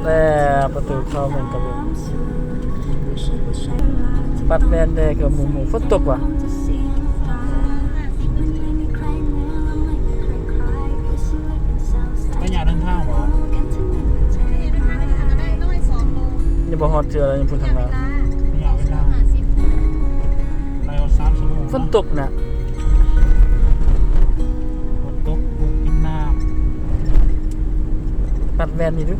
แล้วประตูเข้าเหมือนกับปัดแบนแดงกับหมูฝนตกว่ะไม่อยากเดินทางหรออย่าบอกฮอดเจออะไรอย่าพูดทางนั้นไม่อยากเวลาไปเอา3 ชั่วโมงฝนตกน่ะฝนตกปุ๊บกินน้ำปัดแบนนี่ดู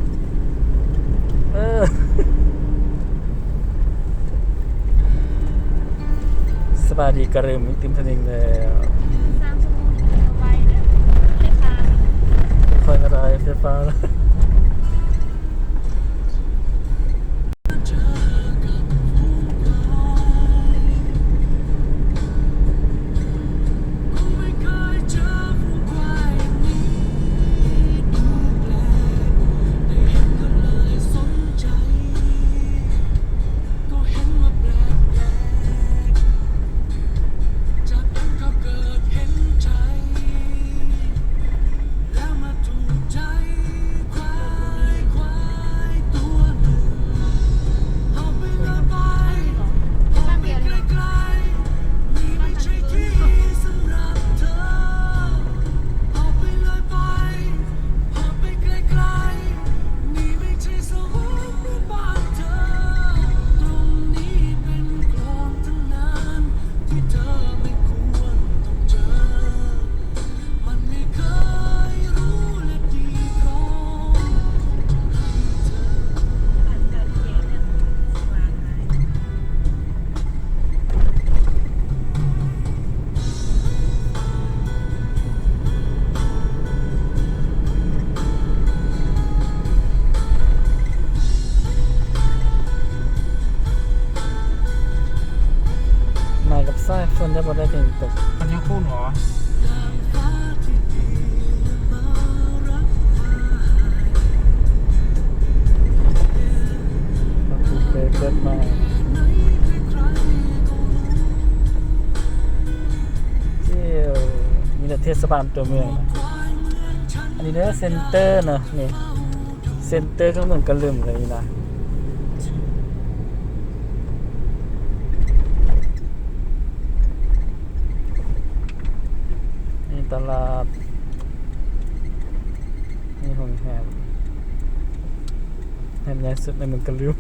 สบายดีกระเริมติมทะเลแล้ว3 ชั่วโมงไปเด้อเลขาคอยอะไรไฟฟ้าแล้วมากับสายฝนได้บ่ได้เพลงตกมันยังคุ้นหรอถูกเปิดมาเที่ยวมีแต่เทศบาลตัวเมืองนะอันนี้เด้อเซ็นเตอร์เนอะนี่เซ็นเตอร์ข้างเมืองกระลืมเลยนะนี่ตลาดนี่ห้องแฮมใหญ่สุดในเมืองกระลืม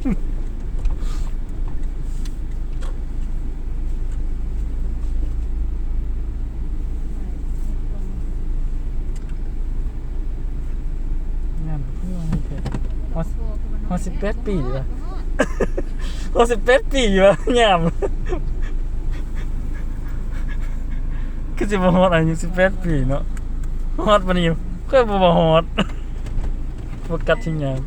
งานเพื่อนให้เถอะฮอ18 ปีวะฮอ18 ปีวะงามก็จะมาฮอดอายุ18 ปีเนาะฮอดปานนี้ค่อยบ่ฮอดบ่กัดทิ้งงาน